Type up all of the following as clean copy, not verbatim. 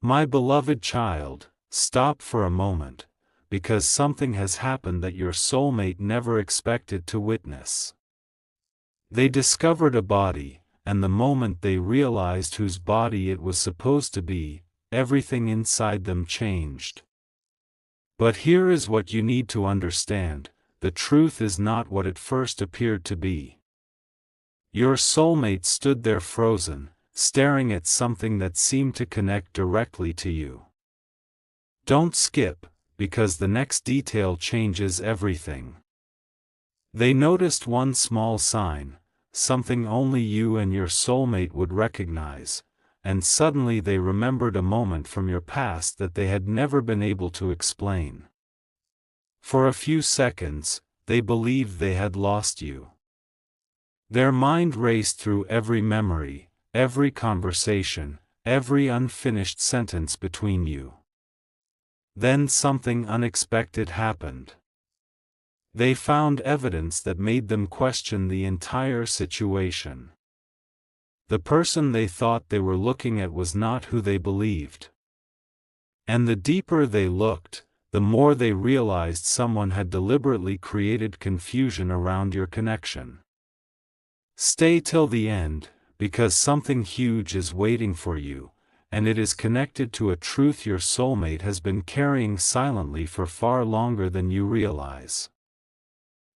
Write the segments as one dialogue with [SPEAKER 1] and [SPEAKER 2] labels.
[SPEAKER 1] My beloved child, stop for a moment, because something has happened that your soulmate never expected to witness. They discovered a body, and the moment they realized whose body it was supposed to be, everything inside them changed. But here is what you need to understand: the truth is not what it first appeared to be. Your soulmate stood there frozen, staring at something that seemed to connect directly to you. Don't skip, because the next detail changes everything. They noticed one small sign, something only you and your soulmate would recognize, and suddenly they remembered a moment from your past that they had never been able to explain. For a few seconds, they believed they had lost you. Their mind raced through every memory, every conversation, every unfinished sentence between you. Then something unexpected happened. They found evidence that made them question the entire situation. The person they thought they were looking at was not who they believed. And the deeper they looked, the more they realized someone had deliberately created confusion around your connection. Stay till the end, because something huge is waiting for you, and it is connected to a truth your soulmate has been carrying silently for far longer than you realize.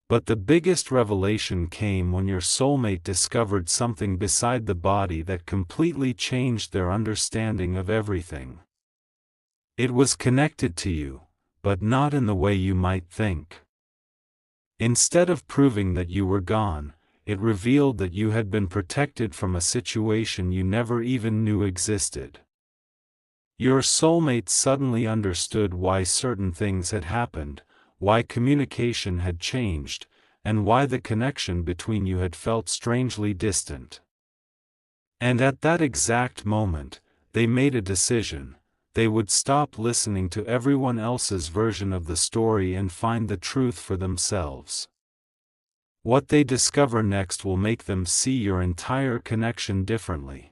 [SPEAKER 1] But the biggest revelation came when your soulmate discovered something beside the body that completely changed their understanding of everything. It was connected to you, but not in the way you might think. Instead of proving that you were gone, it revealed that you had been protected from a situation you never even knew existed. Your soulmate suddenly understood why certain things had happened, why communication had changed, and why the connection between you had felt strangely distant. And at that exact moment, they made a decision: they would stop listening to everyone else's version of the story and find the truth for themselves. What they discover next will make them see your entire connection differently.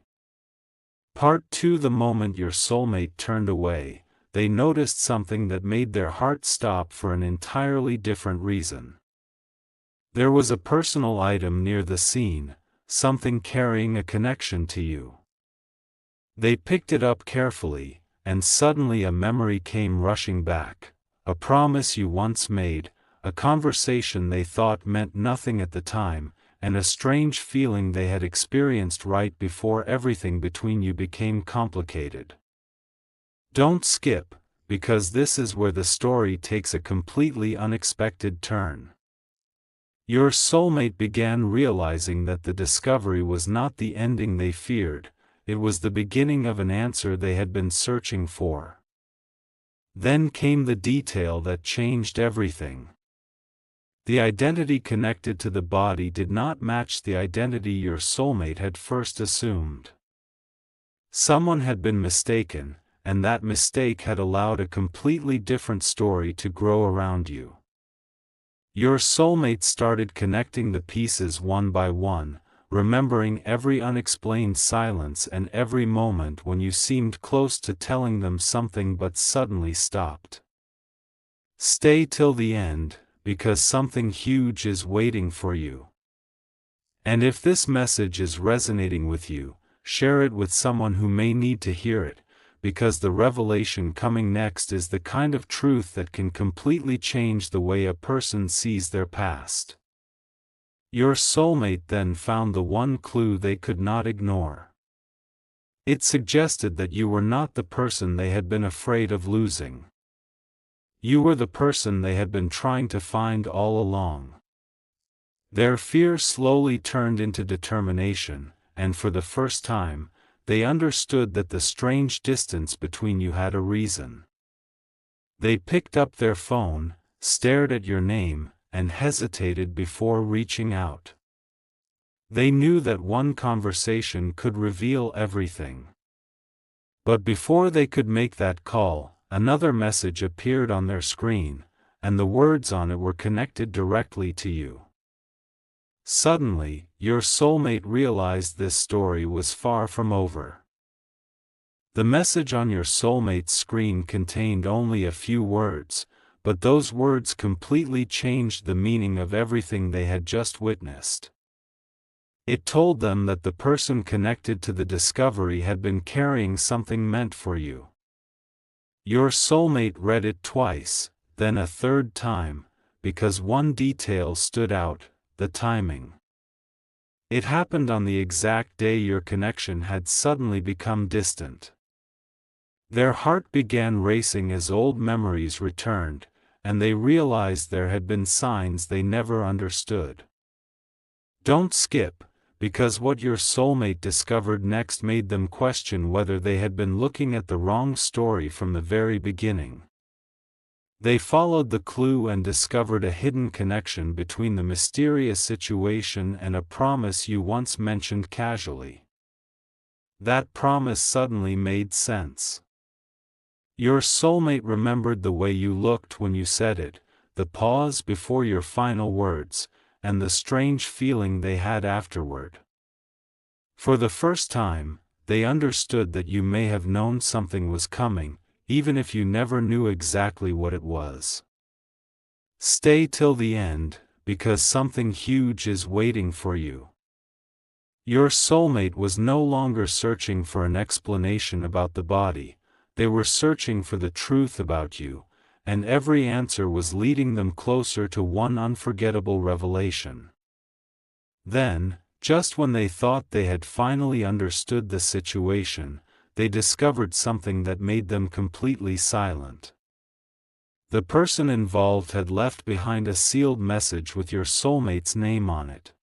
[SPEAKER 1] Part 2. The moment your soulmate turned away, they noticed something that made their heart stop for an entirely different reason. There was a personal item near the scene, something carrying a connection to you. They picked it up carefully, and suddenly a memory came rushing back, a promise you once made, a conversation they thought meant nothing at the time, and a strange feeling they had experienced right before everything between you became complicated. Don't skip, because this is where the story takes a completely unexpected turn. Your soulmate began realizing that the discovery was not the ending they feared, it was the beginning of an answer they had been searching for. Then came the detail that changed everything. The identity connected to the body did not match the identity your soulmate had first assumed. Someone had been mistaken, and that mistake had allowed a completely different story to grow around you. Your soulmate started connecting the pieces one by one, remembering every unexplained silence and every moment when you seemed close to telling them something but suddenly stopped. Stay till the end, because something huge is waiting for you. And if this message is resonating with you, share it with someone who may need to hear it, because the revelation coming next is the kind of truth that can completely change the way a person sees their past. Your soulmate then found the one clue they could not ignore. It suggested that you were not the person they had been afraid of losing. You were the person they had been trying to find all along. Their fear slowly turned into determination, and for the first time, they understood that the strange distance between you had a reason. They picked up their phone, stared at your name, and hesitated before reaching out. They knew that one conversation could reveal everything. But before they could make that call, another message appeared on their screen, and the words on it were connected directly to you. Suddenly, your soulmate realized this story was far from over. The message on your soulmate's screen contained only a few words, but those words completely changed the meaning of everything they had just witnessed. It told them that the person connected to the discovery had been carrying something meant for you. Your soulmate read it twice, then a third time, because one detail stood out: the timing. It happened on the exact day your connection had suddenly become distant. Their heart began racing as old memories returned, and they realized there had been signs they never understood. Don't skip, because what your soulmate discovered next made them question whether they had been looking at the wrong story from the very beginning. They followed the clue and discovered a hidden connection between the mysterious situation and a promise you once mentioned casually. That promise suddenly made sense. Your soulmate remembered the way you looked when you said it, the pause before your final words, and the strange feeling they had afterward. For the first time, they understood that you may have known something was coming, even if you never knew exactly what it was. Stay till the end, because something huge is waiting for you. Your soulmate was no longer searching for an explanation about the body. They were searching for the truth about you, and every answer was leading them closer to one unforgettable revelation. Then, just when they thought they had finally understood the situation, they discovered something that made them completely silent. The person involved had left behind a sealed message with your soulmate's name on it.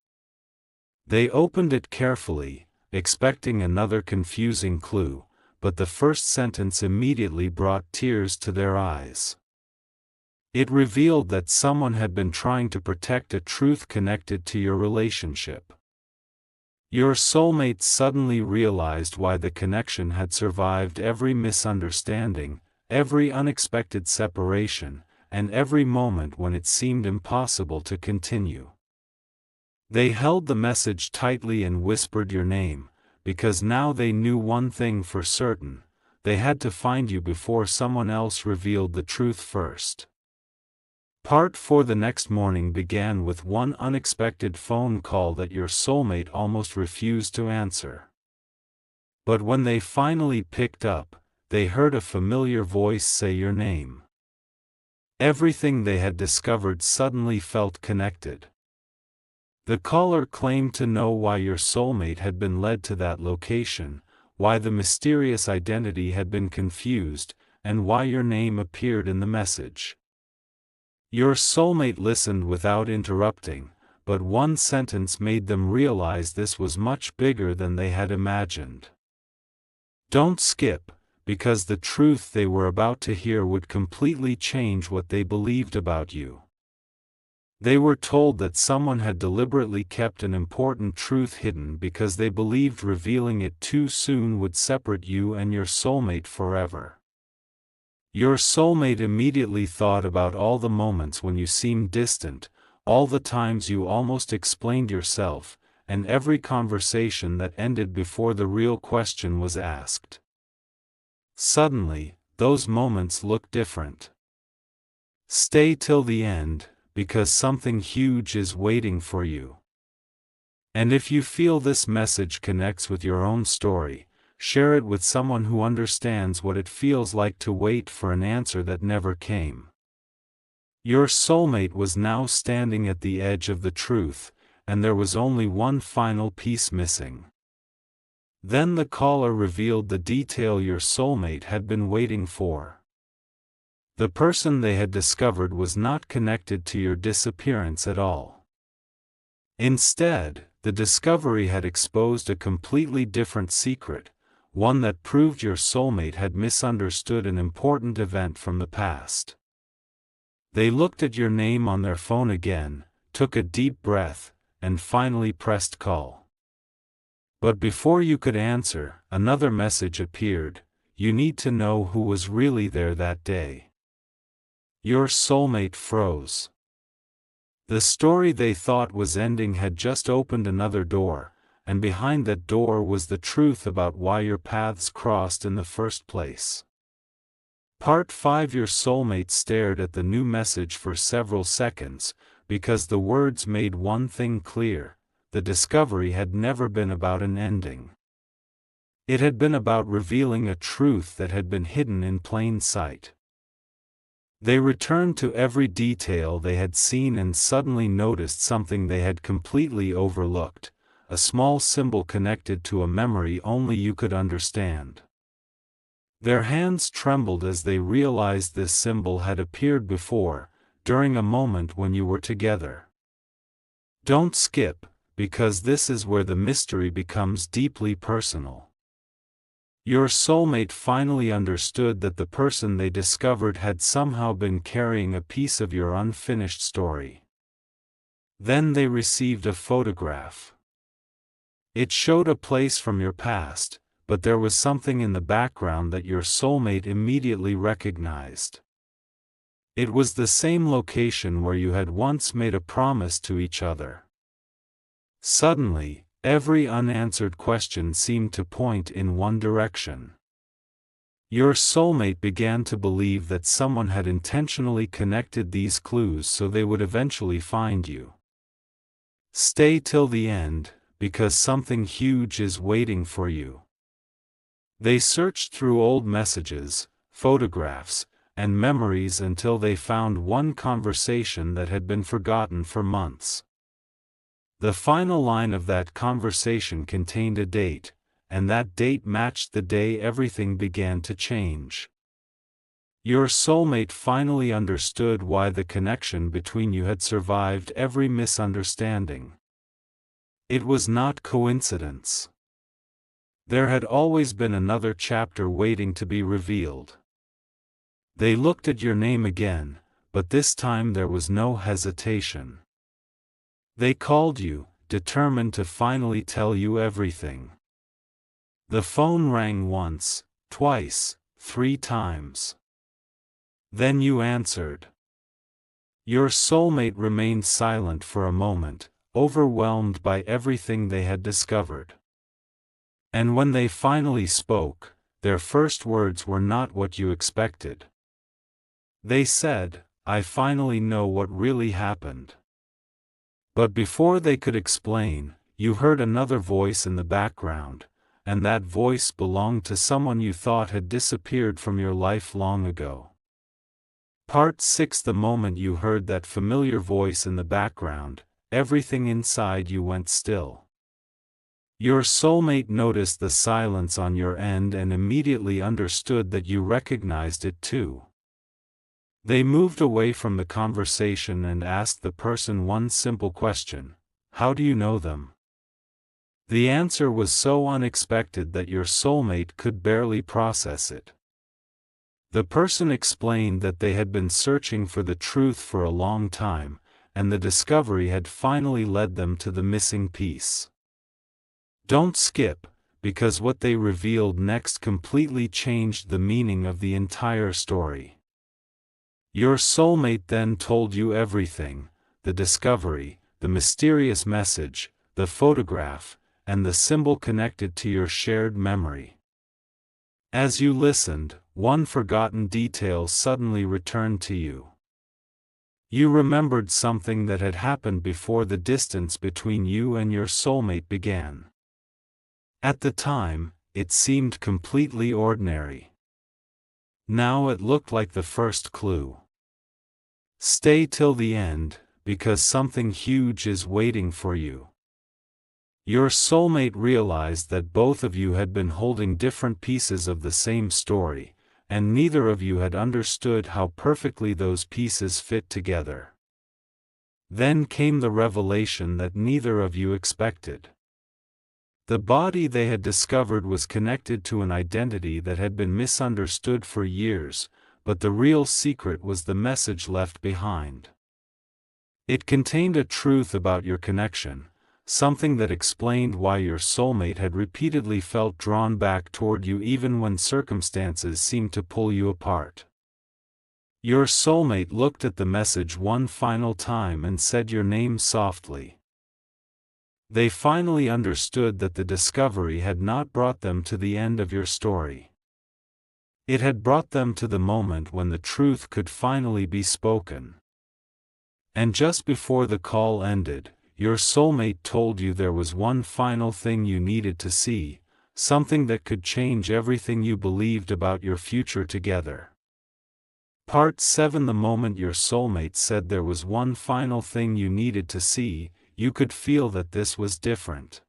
[SPEAKER 1] They opened it carefully, expecting another confusing clue, but the first sentence immediately brought tears to their eyes. It revealed that someone had been trying to protect a truth connected to your relationship. Your soulmate suddenly realized why the connection had survived every misunderstanding, every unexpected separation, and every moment when it seemed impossible to continue. They held the message tightly and whispered your name, because now they knew one thing for certain: they had to find you before someone else revealed the truth first. Part 4. The next morning began with one unexpected phone call that your soulmate almost refused to answer. But when they finally picked up, they heard a familiar voice say your name. Everything they had discovered suddenly felt connected. The caller claimed to know why your soulmate had been led to that location, why the mysterious identity had been confused, and why your name appeared in the message. Your soulmate listened without interrupting, but one sentence made them realize this was much bigger than they had imagined. Don't skip, because the truth they were about to hear would completely change what they believed about you. They were told that someone had deliberately kept an important truth hidden because they believed revealing it too soon would separate you and your soulmate forever. Your soulmate immediately thought about all the moments when you seemed distant, all the times you almost explained yourself, and every conversation that ended before the real question was asked. Suddenly, those moments looked different. Stay till the end, because something huge is waiting for you. And if you feel this message connects with your own story, share it with someone who understands what it feels like to wait for an answer that never came. Your soulmate was now standing at the edge of the truth, and there was only one final piece missing. Then the caller revealed the detail your soulmate had been waiting for. The person they had discovered was not connected to your disappearance at all. Instead, the discovery had exposed a completely different secret, one that proved your soulmate had misunderstood an important event from the past. They looked at your name on their phone again, took a deep breath, and finally pressed call. But before you could answer, another message appeared: you need to know who was really there that day. Your soulmate froze. The story they thought was ending had just opened another door, and behind that door was the truth about why your paths crossed in the first place. Part 5. Your soulmate stared at the new message for several seconds, because the words made one thing clear: the discovery had never been about an ending. It had been about revealing a truth that had been hidden in plain sight. They returned to every detail they had seen and suddenly noticed something they had completely overlooked: a small symbol connected to a memory only you could understand. Their hands trembled as they realized this symbol had appeared before, during a moment when you were together. Don't skip, because this is where the mystery becomes deeply personal. Your soulmate finally understood that the person they discovered had somehow been carrying a piece of your unfinished story. Then they received a photograph. It showed a place from your past, but there was something in the background that your soulmate immediately recognized. It was the same location where you had once made a promise to each other. Suddenly, every unanswered question seemed to point in one direction. Your soulmate began to believe that someone had intentionally connected these clues so they would eventually find you. Stay till the end, because something huge is waiting for you. They searched through old messages, photographs, and memories until they found one conversation that had been forgotten for months. The final line of that conversation contained a date, and that date matched the day everything began to change. Your soulmate finally understood why the connection between you had survived every misunderstanding. It was not coincidence. There had always been another chapter waiting to be revealed. They looked at your name again, but this time there was no hesitation. They called you, determined to finally tell you everything. The phone rang once, twice, 3 times. Then you answered. Your soulmate remained silent for a moment, overwhelmed by everything they had discovered. And when they finally spoke, their first words were not what you expected. They said, "I finally know what really happened." But before they could explain, you heard another voice in the background, and that voice belonged to someone you thought had disappeared from your life long ago. Part 6. The moment you heard that familiar voice in the background, everything inside you went still. Your soulmate noticed the silence on your end and immediately understood that you recognized it too. They moved away from the conversation and asked the person one simple question: how do you know them? The answer was so unexpected that your soulmate could barely process it. The person explained that they had been searching for the truth for a long time, and the discovery had finally led them to the missing piece. Don't skip, because what they revealed next completely changed the meaning of the entire story. Your soulmate then told you everything: the discovery, the mysterious message, the photograph, and the symbol connected to your shared memory. As you listened, one forgotten detail suddenly returned to you. You remembered something that had happened before the distance between you and your soulmate began. At the time, it seemed completely ordinary. Now it looked like the first clue. Stay till the end, because something huge is waiting for you. Your soulmate realized that both of you had been holding different pieces of the same story, and neither of you had understood how perfectly those pieces fit together. Then came the revelation that neither of you expected. The body they had discovered was connected to an identity that had been misunderstood for years, but the real secret was the message left behind. It contained a truth about your connection, something that explained why your soulmate had repeatedly felt drawn back toward you even when circumstances seemed to pull you apart. Your soulmate looked at the message one final time and said your name softly. They finally understood that the discovery had not brought them to the end of your story. It had brought them to the moment when the truth could finally be spoken. And just before the call ended, your soulmate told you there was one final thing you needed to see, something that could change everything you believed about your future together. Part 7. The moment your soulmate said there was one final thing you needed to see, you could feel that this was different.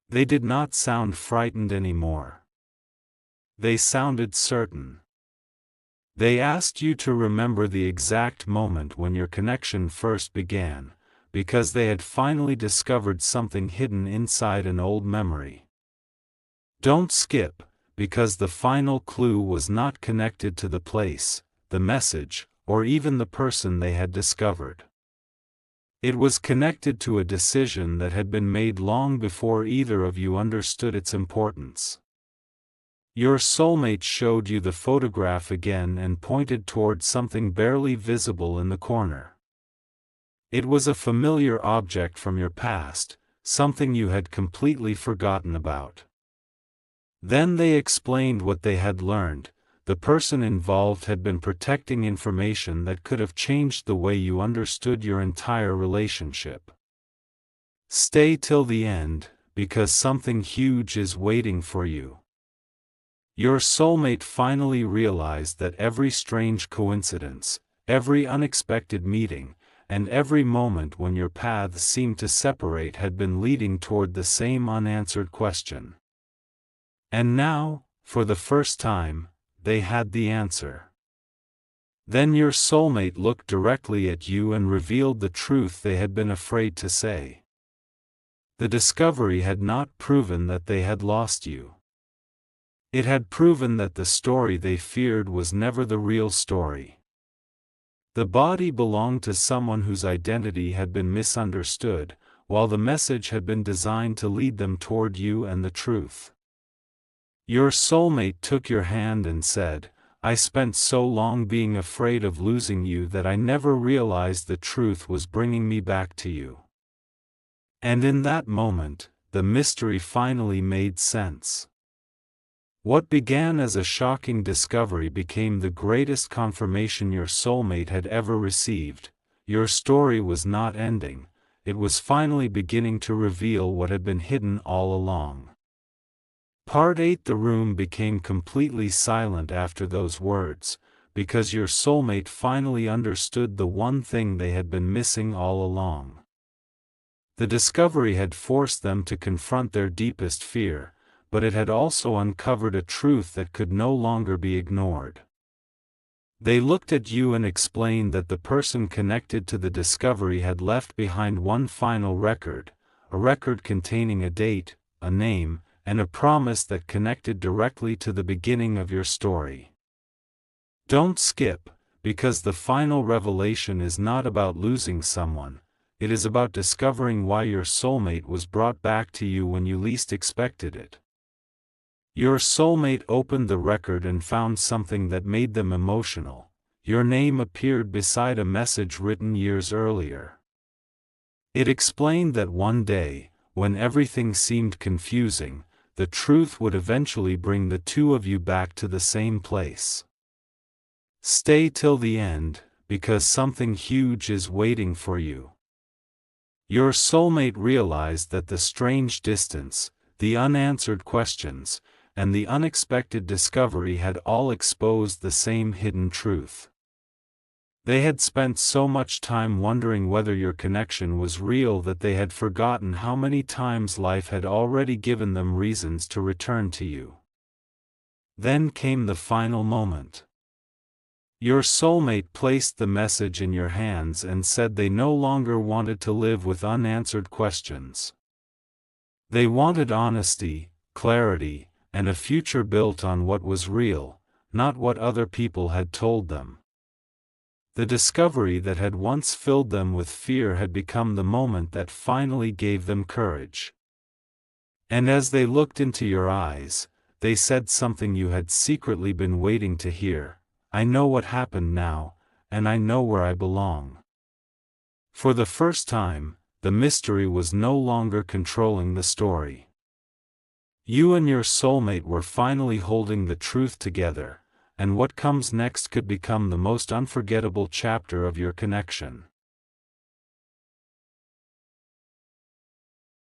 [SPEAKER 1] They did not sound frightened anymore. They sounded certain. They asked you to remember the exact moment when your connection first began, because they had finally discovered something hidden inside an old memory. Don't skip, because the final clue was not connected to the place, the message, or even the person they had discovered. It was connected to a decision that had been made long before either of you understood its importance. Your soulmate showed you the photograph again and pointed toward something barely visible in the corner. It was a familiar object from your past, something you had completely forgotten about. Then they explained what they had learned. The person involved had been protecting information that could have changed the way you understood your entire relationship. Stay till the end, because something huge is waiting for you. Your soulmate finally realized that every strange coincidence, every unexpected meeting, and every moment when your paths seemed to separate had been leading toward the same unanswered question. And now, for the first time, they had the answer. Then your soulmate looked directly at you and revealed the truth they had been afraid to say. The discovery had not proven that they had lost you. It had proven that the story they feared was never the real story. The body belonged to someone whose identity had been misunderstood, while the message had been designed to lead them toward you and the truth. Your soulmate took your hand and said, "I spent so long being afraid of losing you that I never realized the truth was bringing me back to you." And in that moment, the mystery finally made sense. What began as a shocking discovery became the greatest confirmation your soulmate had ever received. Your story was not ending, it was finally beginning to reveal what had been hidden all along. Part 8. The room became completely silent after those words, because your soulmate finally understood the one thing they had been missing all along. The discovery had forced them to confront their deepest fear, but it had also uncovered a truth that could no longer be ignored. They looked at you and explained that the person connected to the discovery had left behind one final record, a record containing a date, a name, and a promise that connected directly to the beginning of your story. Don't skip, because the final revelation is not about losing someone, it is about discovering why your soulmate was brought back to you when you least expected it. Your soulmate opened the record and found something that made them emotional. Your name appeared beside a message written years earlier. It explained that one day, when everything seemed confusing, the truth would eventually bring the two of you back to the same place. Stay till the end, because something huge is waiting for you. Your soulmate realized that the strange distance, the unanswered questions, and the unexpected discovery had all exposed the same hidden truth. They had spent so much time wondering whether your connection was real that they had forgotten how many times life had already given them reasons to return to you. Then came the final moment. Your soulmate placed the message in your hands and said they no longer wanted to live with unanswered questions. They wanted honesty, clarity, and a future built on what was real, not what other people had told them. The discovery that had once filled them with fear had become the moment that finally gave them courage. And as they looked into your eyes, they said something you had secretly been waiting to hear: "I know what happened now, and I know where I belong." For the first time, the mystery was no longer controlling the story. You and your soulmate were finally holding the truth together, and what comes next could become the most unforgettable chapter of your connection.